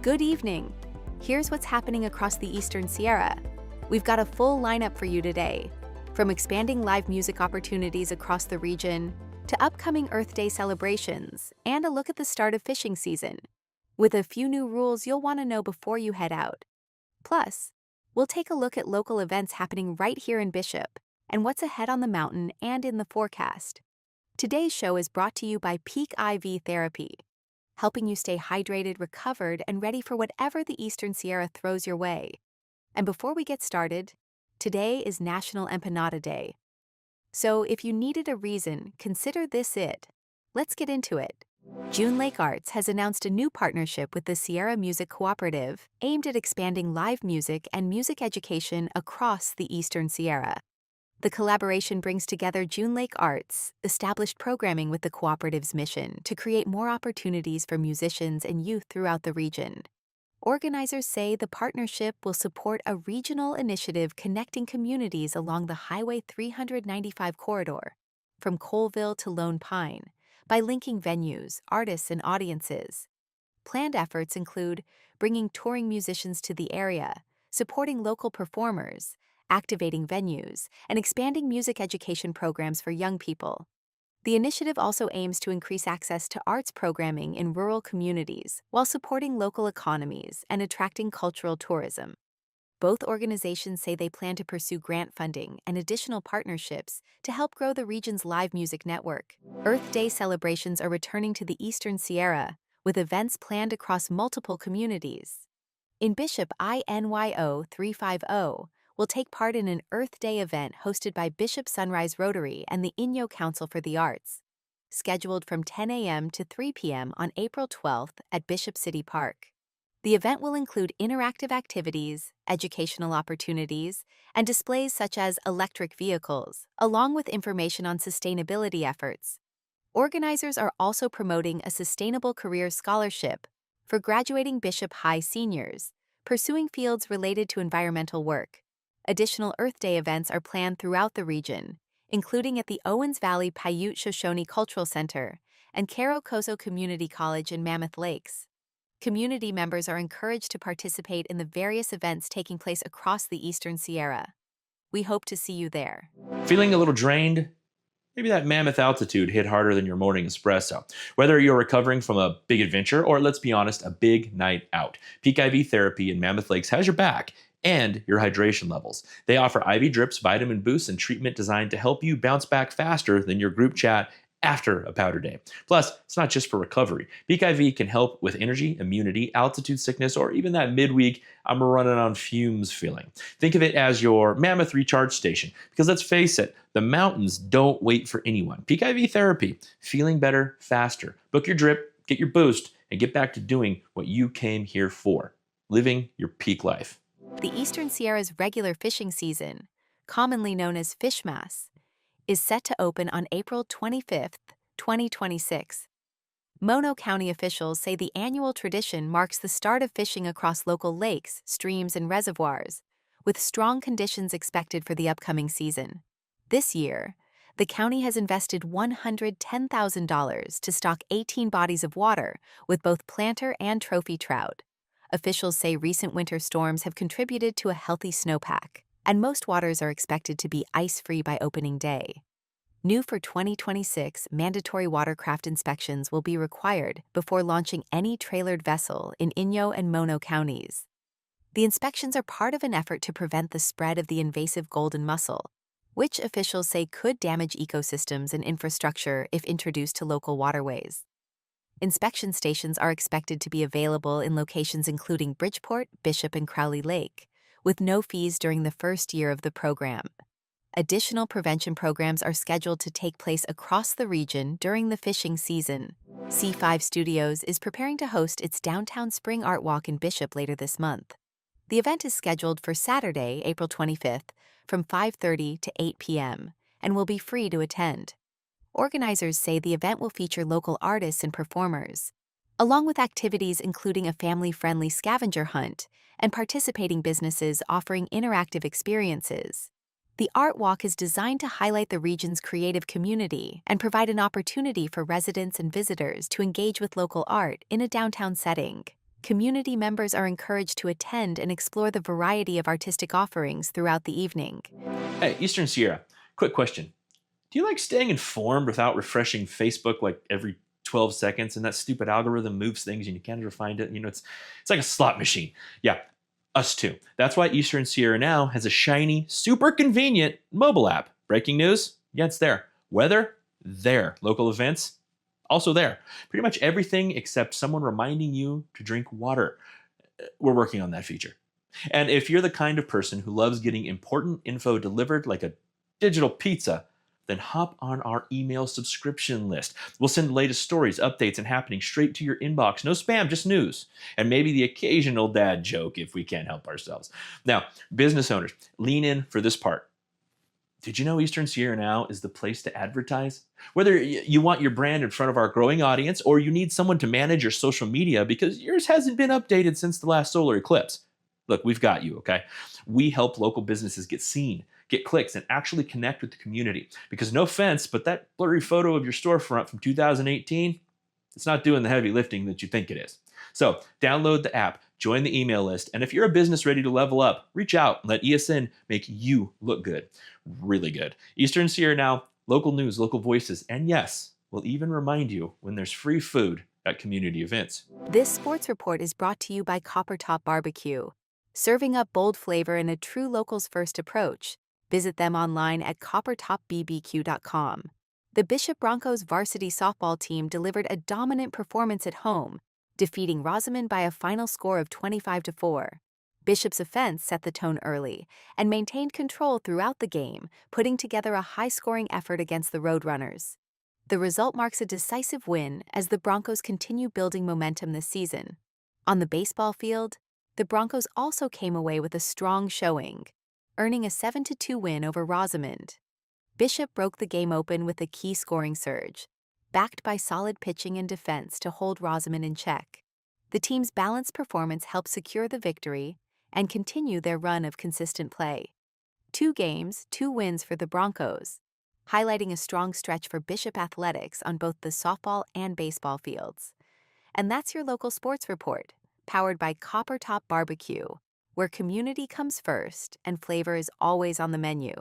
Good evening. Here's what's happening across the Eastern Sierra. We've got a full lineup for you today, from expanding live music opportunities across the region to upcoming Earth Day celebrations and a look at the start of fishing season, with a few new rules you'll want to know before you head out. Plus, we'll take a look at local events happening right here in Bishop and what's ahead on the mountain and in the forecast. Today's show is brought to you by Peak IV Therapy, helping you stay hydrated, recovered, and ready for whatever the Eastern Sierra throws your way. And before we get started, today is National Empanada Day. So if you needed a reason, consider this it. Let's get into it. June Lake Arts has announced a new partnership with the Sierra Music Cooperative aimed at expanding live music and music education across the Eastern Sierra. The collaboration brings together June Lake Arts' established programming with the cooperative's mission to create more opportunities for musicians and youth throughout the region. Organizers say the partnership will support a regional initiative connecting communities along the Highway 395 corridor, from Coleville to Lone Pine, by linking venues, artists, and audiences. Planned efforts include bringing touring musicians to the area, supporting local performers, activating venues, and expanding music education programs for young people. The initiative also aims to increase access to arts programming in rural communities while supporting local economies and attracting cultural tourism. Both organizations say they plan to pursue grant funding and additional partnerships to help grow the region's live music network. Earth Day celebrations are returning to the Eastern Sierra, with events planned across multiple communities. In Bishop, Inyo 350 will take part in an Earth Day event hosted by Bishop Sunrise Rotary and the Inyo Council for the Arts, scheduled from 10 a.m. to 3 p.m. on April 12th at Bishop City Park. The event will include interactive activities, educational opportunities, and displays such as electric vehicles, along with information on sustainability efforts. Organizers are also promoting a Sustainable Career Scholarship for graduating Bishop High seniors, pursuing fields related to environmental work. Additional Earth Day events are planned throughout the region, including at the Owens Valley Paiute Shoshone Cultural Center and Caro Coso Community College in Mammoth Lakes. Community members are encouraged to participate in the various events taking place across the Eastern Sierra. We hope to see you there. Feeling a little drained? Maybe that Mammoth altitude hit harder than your morning espresso. Whether you're recovering from a big adventure or, let's be honest, a big night out, Peak IV Therapy in Mammoth Lakes has your back and your hydration levels. They offer IV drips, vitamin boosts, and treatment designed to help you bounce back faster than your group chat after a powder day. Plus, it's not just for recovery. Peak IV can help with energy, immunity, altitude sickness, or even that midweek I'm running on fumes feeling. Think of it as your Mammoth recharge station, because let's face it, the mountains don't wait for anyone. Peak IV Therapy, feeling better faster. Book your drip, get your boost, and get back to doing what you came here for, living your peak life. The Eastern Sierra's regular fishing season, commonly known as Fishmas, is set to open on April 25th, 2026. Mono County officials say the annual tradition marks the start of fishing across local lakes, streams, and reservoirs, with strong conditions expected for the upcoming season. This year, the county has invested $110,000 to stock 18 bodies of water with both planter and trophy trout. Officials say recent winter storms have contributed to a healthy snowpack, and most waters are expected to be ice-free by opening day. New for 2026, mandatory watercraft inspections will be required before launching any trailered vessel in Inyo and Mono counties. The inspections are part of an effort to prevent the spread of the invasive golden mussel, which officials say could damage ecosystems and infrastructure if introduced to local waterways. Inspection stations are expected to be available in locations including Bridgeport, Bishop, and Crowley Lake, with no fees during the first year of the program. Additional prevention programs are scheduled to take place across the region during the fishing season. C5 Studios is preparing to host its downtown spring art walk in Bishop later this month. The event is scheduled for Saturday, April 25th, from 5:30 to 8 p.m., and will be free to attend. Organizers say the event will feature local artists and performers, along with activities including a family-friendly scavenger hunt and participating businesses offering interactive experiences. The art walk is designed to highlight the region's creative community and provide an opportunity for residents and visitors to engage with local art in a downtown setting. Community members are encouraged to attend and explore the variety of artistic offerings throughout the evening. Hey, Eastern Sierra, quick question. Do you like staying informed without refreshing Facebook like every 12 seconds and that stupid algorithm moves things and you can't ever find it? It's like a slot machine. Yeah, us too. That's why Eastern Sierra now has a shiny, super convenient mobile app. Breaking news? Yeah, it's there. Weather? There. Local events? Also there. Pretty much everything except someone reminding you to drink water. We're working on that feature. And if you're the kind of person who loves getting important info delivered like a digital pizza, then hop on our email subscription list. We'll send the latest stories, updates, and happenings straight to your inbox. No spam, just news. And maybe the occasional dad joke if we can't help ourselves. Now, business owners, lean in for this part. Did you know Eastern Sierra now is the place to advertise? Whether you want your brand in front of our growing audience or you need someone to manage your social media because yours hasn't been updated since the last solar eclipse. Look, we've got you, okay? We help local businesses get seen, get clicks, and actually connect with the community. Because no offense, but that blurry photo of your storefront from 2018, it's not doing the heavy lifting that you think it is. So download the app, join the email list, and if you're a business ready to level up, reach out and let ESN make you look good. Really good. Eastern Sierra now, local news, local voices, and yes, we'll even remind you when there's free food at community events. This sports report is brought to you by Copper Top Barbecue, serving up bold flavor in a true locals first approach. Visit them online at coppertopbbq.com. The Bishop Broncos varsity softball team delivered a dominant performance at home, defeating Rosamond by a final score of 25-4. Bishop's offense set the tone early and maintained control throughout the game, putting together a high-scoring effort against the Roadrunners. The result marks a decisive win as the Broncos continue building momentum this season. On the baseball field, the Broncos also came away with a strong showing, earning a 7-2 win over Rosamond. Bishop broke the game open with a key scoring surge, backed by solid pitching and defense to hold Rosamond in check. The team's balanced performance helped secure the victory and continue their run of consistent play. 2 games, 2 wins for the Broncos, highlighting a strong stretch for Bishop athletics on both the softball and baseball fields. And that's your local sports report, powered by Copper Top Barbecue, where community comes first and flavor is always on the menu.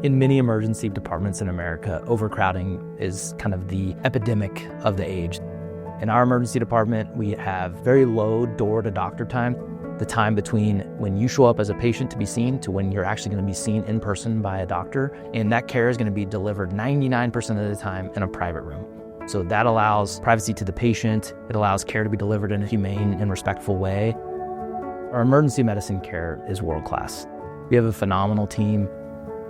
In many emergency departments in America, overcrowding is kind of the epidemic of the age. In our emergency department, we have very low door-to-doctor time, the time between when you show up as a patient to be seen to when you're actually going to be seen in person by a doctor, and that care is going to be delivered 99% of the time in a private room. So that allows privacy to the patient, it allows care to be delivered in a humane and respectful way. Our emergency medicine care is world-class. We have a phenomenal team.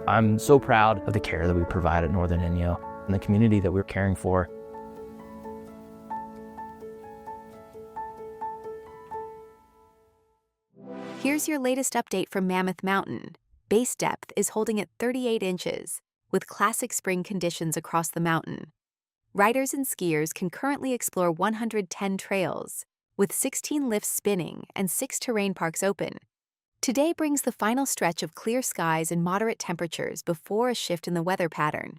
I'm so proud of the care that we provide at Northern Inyo and the community that we're caring for. Here's your latest update from Mammoth Mountain. Base depth is holding at 38 inches, with classic spring conditions across the mountain. Riders and skiers can currently explore 110 trails, with 16 lifts spinning and 6 terrain parks open. Today brings the final stretch of clear skies and moderate temperatures before a shift in the weather pattern.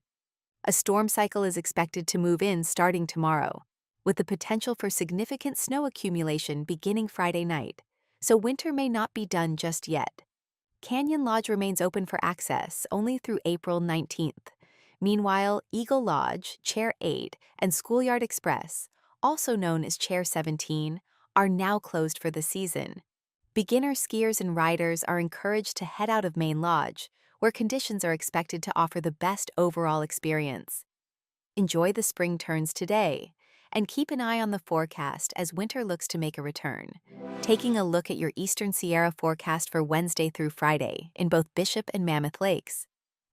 A storm cycle is expected to move in starting tomorrow, with the potential for significant snow accumulation beginning Friday night, so winter may not be done just yet. Canyon Lodge remains open for access only through April 19th. Meanwhile, Eagle Lodge, Chair 8, and Schoolyard Express, also known as Chair 17, are now closed for the season. Beginner skiers and riders are encouraged to head out of Main Lodge, where conditions are expected to offer the best overall experience. Enjoy the spring turns today, and keep an eye on the forecast as winter looks to make a return. Taking a look at your Eastern Sierra forecast for Wednesday through Friday in both Bishop and Mammoth Lakes.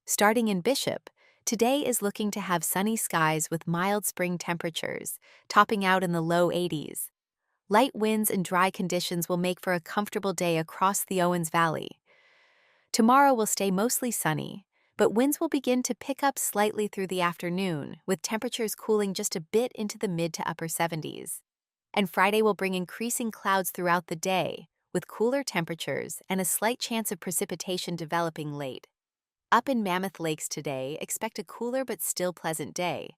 Starting in Bishop, today is looking to have sunny skies with mild spring temperatures, topping out in the low 80s. Light winds and dry conditions will make for a comfortable day across the Owens Valley. Tomorrow will stay mostly sunny, but winds will begin to pick up slightly through the afternoon, with temperatures cooling just a bit into the mid to upper 70s. And Friday will bring increasing clouds throughout the day, with cooler temperatures and a slight chance of precipitation developing late. Up in Mammoth Lakes today, expect a cooler but still pleasant day,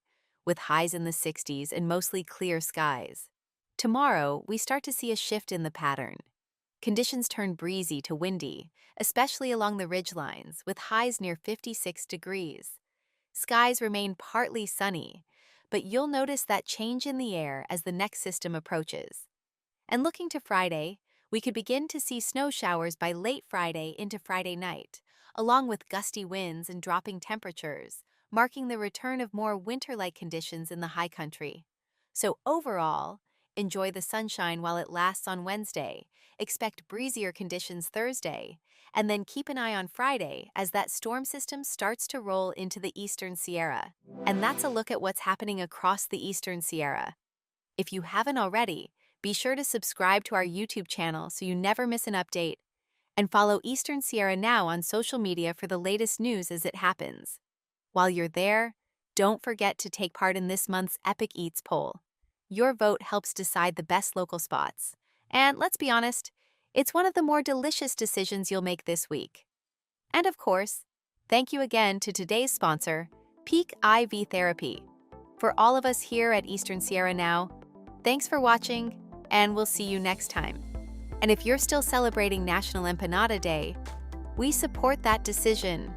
with highs in the 60s and mostly clear skies. Tomorrow, we start to see a shift in the pattern. Conditions turn breezy to windy, especially along the ridgelines, with highs near 56 degrees. Skies remain partly sunny, but you'll notice that change in the air as the next system approaches. And looking to Friday, we could begin to see snow showers by late Friday into Friday night, along with gusty winds and dropping temperatures, marking the return of more winter-like conditions in the high country. So overall, enjoy the sunshine while it lasts on Wednesday, expect breezier conditions Thursday, and then keep an eye on Friday as that storm system starts to roll into the Eastern Sierra. And that's a look at what's happening across the Eastern Sierra. If you haven't already, be sure to subscribe to our YouTube channel so you never miss an update, and follow Eastern Sierra Now on social media for the latest news as it happens. While you're there, don't forget to take part in this month's Epic Eats poll. Your vote helps decide the best local spots. And let's be honest, it's one of the more delicious decisions you'll make this week. And of course, thank you again to today's sponsor, Peak IV Therapy. For all of us here at Eastern Sierra Now, thanks for watching, and we'll see you next time. And if you're still celebrating National Empanada Day, we support that decision.